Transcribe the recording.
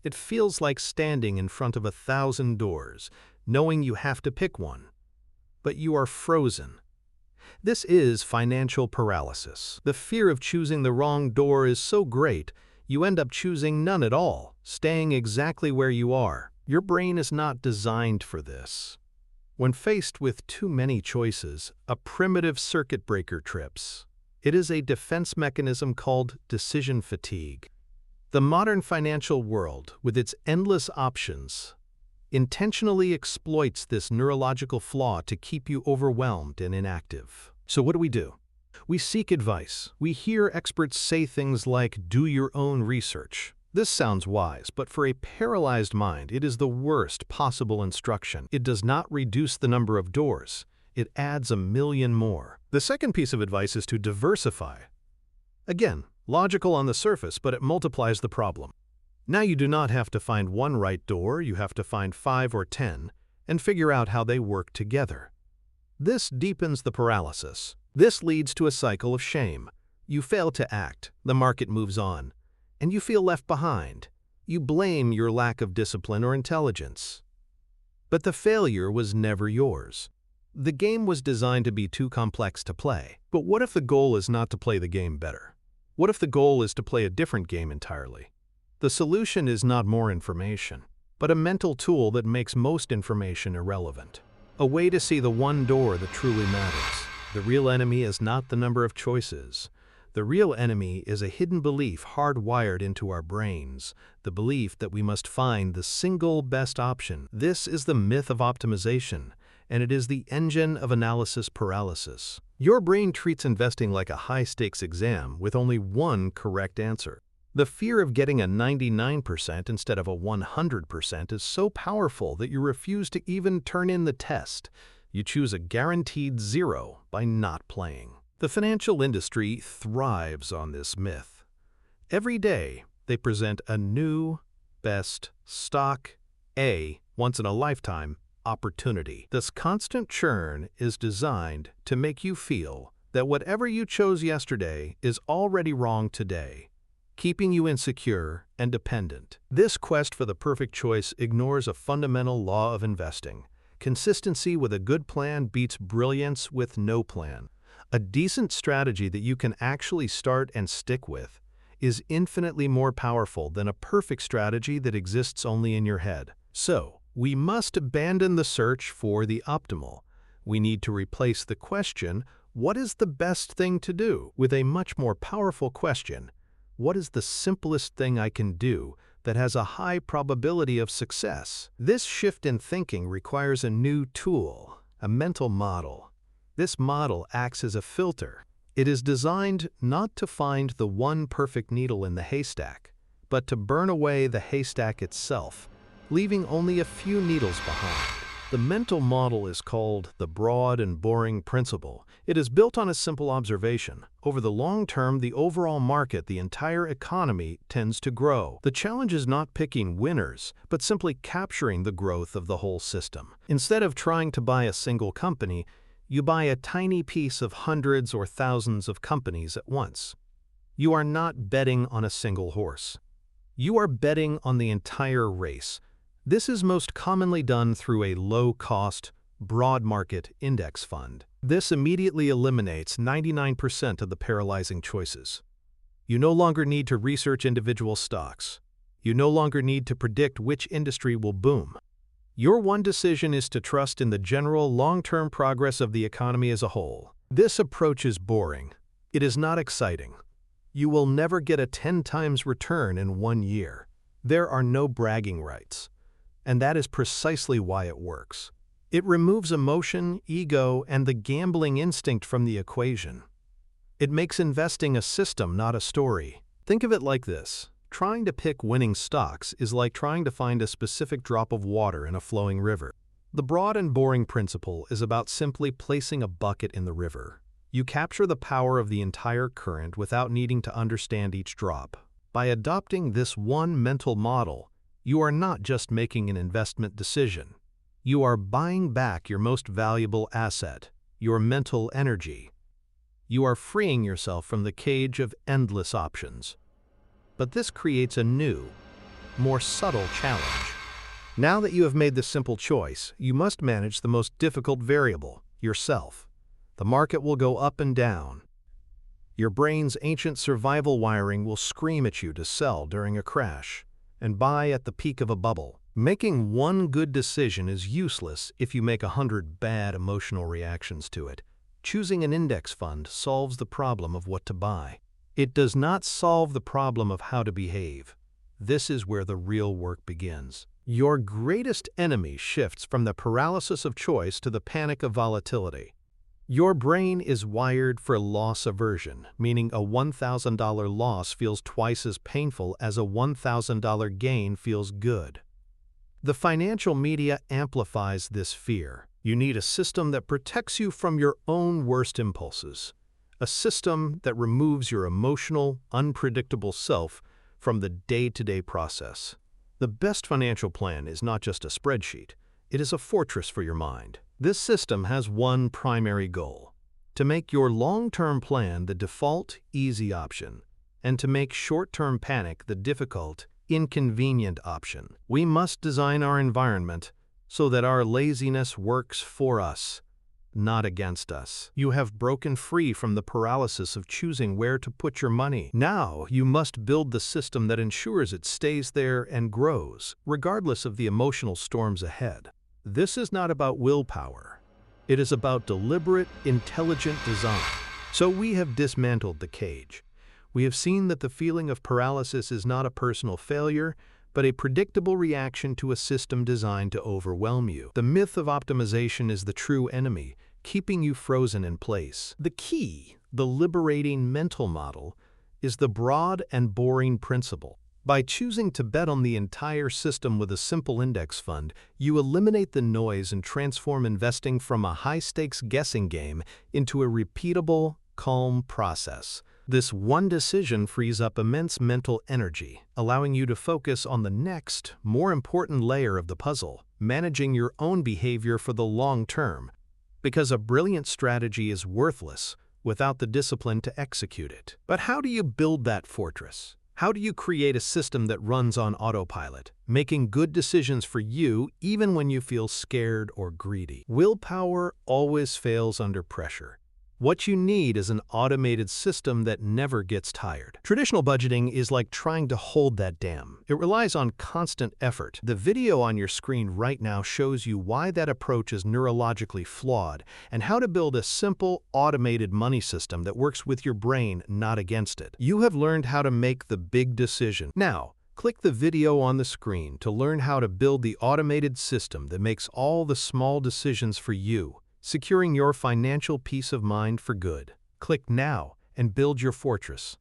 It feels like standing in front of 1,000 doors, knowing you have to pick one. But you are frozen. This is financial paralysis. The fear of choosing the wrong door is so great, you end up choosing none at all, staying exactly where you are. Your brain is not designed for this. When faced with too many choices, a primitive circuit breaker trips. It is a defense mechanism called decision fatigue. The modern financial world, with its endless options, intentionally exploits this neurological flaw to keep you overwhelmed and inactive. So what do? We seek advice. We hear experts say things like, do your own research. This sounds wise, but for a paralyzed mind, it is the worst possible instruction. It does not reduce the number of doors. It adds 1,000,000 more. The second piece of advice is to diversify. Again, logical on the surface, but it multiplies the problem. Now you do not have to find one right door, you have to find 5 or 10 and figure out how they work together. This deepens the paralysis. This leads to a cycle of shame. You fail to act, the market moves on, and you feel left behind. You blame your lack of discipline or intelligence. But the failure was never yours. The game was designed to be too complex to play. But what if the goal is not to play the game better? What if the goal is to play a different game entirely? The solution is not more information, but a mental tool that makes most information irrelevant. A way to see the one door that truly matters. The real enemy is not the number of choices. The real enemy is a hidden belief hardwired into our brains, the belief that we must find the single best option. This is the myth of optimization, and it is the engine of analysis paralysis. Your brain treats investing like a high-stakes exam with only one correct answer. The fear of getting a 99% instead of a 100% is so powerful that you refuse to even turn in the test. You choose a guaranteed 0 by not playing. The financial industry thrives on this myth. Every day, they present a new, best, stock, once-in-a-lifetime opportunity. This constant churn is designed to make you feel that whatever you chose yesterday is already wrong today, keeping you insecure and dependent. This quest for the perfect choice ignores a fundamental law of investing. Consistency with a good plan beats brilliance with no plan. A decent strategy that you can actually start and stick with is infinitely more powerful than a perfect strategy that exists only in your head. So, we must abandon the search for the optimal. We need to replace the question, what is the best thing to do, with a much more powerful question, what is the simplest thing I can do that has a high probability of success? This shift in thinking requires a new tool, a mental model. This model acts as a filter. It is designed not to find the one perfect needle in the haystack, but to burn away the haystack itself, leaving only a few needles behind. The mental model is called the broad and boring principle. It is built on a simple observation. Over the long term, the overall market, the entire economy, tends to grow. The challenge is not picking winners, but simply capturing the growth of the whole system. Instead of trying to buy a single company, you buy a tiny piece of hundreds or thousands of companies at once. You are not betting on a single horse. You are betting on the entire race. This is most commonly done through a low-cost, broad market index fund. This immediately eliminates 99% of the paralyzing choices. You no longer need to research individual stocks. You no longer need to predict which industry will boom. Your one decision is to trust in the general long-term progress of the economy as a whole. This approach is boring. It is not exciting. You will never get a 10 times return in 1 year. There are no bragging rights. And that is precisely why it works. It removes emotion, ego, and the gambling instinct from the equation. It makes investing a system, not a story. Think of it like this. Trying to pick winning stocks is like trying to find a specific drop of water in a flowing river. The broad and boring principle is about simply placing a bucket in the river. You capture the power of the entire current without needing to understand each drop. By adopting this one mental model, you are not just making an investment decision. You are buying back your most valuable asset, your mental energy. You are freeing yourself from the cage of endless options. But this creates a new, more subtle challenge. Now that you have made the simple choice, you must manage the most difficult variable, yourself. The market will go up and down. Your brain's ancient survival wiring will scream at you to sell during a crash and buy at the peak of a bubble. Making one good decision is useless if you make 100 bad emotional reactions to it. Choosing an index fund solves the problem of what to buy. It does not solve the problem of how to behave. This is where the real work begins. Your greatest enemy shifts from the paralysis of choice to the panic of volatility. Your brain is wired for loss aversion, meaning a $1,000 loss feels twice as painful as a $1,000 gain feels good. The financial media amplifies this fear. You need a system that protects you from your own worst impulses. A system that removes your emotional, unpredictable self from the day-to-day process. The best financial plan is not just a spreadsheet. It is a fortress for your mind. This system has one primary goal: to make your long-term plan the default, easy option, and to make short-term panic the difficult, inconvenient option. We must design our environment so that our laziness works for us, not against us. You have broken free from the paralysis of choosing where to put your money. Now you must build the system that ensures it stays there and grows, regardless of the emotional storms ahead. This is not about willpower. It is about deliberate, intelligent design. So we have dismantled the cage. We have seen that the feeling of paralysis is not a personal failure, but a predictable reaction to a system designed to overwhelm you. The myth of optimization is the true enemy, keeping you frozen in place. The key, the liberating mental model, is the broad and boring principle. By choosing to bet on the entire system with a simple index fund, you eliminate the noise and transform investing from a high-stakes guessing game into a repeatable, calm process. This one decision frees up immense mental energy, allowing you to focus on the next, more important layer of the puzzle, managing your own behavior for the long term. Because a brilliant strategy is worthless without the discipline to execute it. But how do you build that fortress? How do you create a system that runs on autopilot, making good decisions for you even when you feel scared or greedy? Willpower always fails under pressure. What you need is an automated system that never gets tired. Traditional budgeting is like trying to hold that dam. It relies on constant effort. The video on your screen right now shows you why that approach is neurologically flawed and how to build a simple, automated money system that works with your brain, not against it. You have learned how to make the big decision. Now, click the video on the screen to learn how to build the automated system that makes all the small decisions for you, securing your financial peace of mind for good. Click now and build your fortress.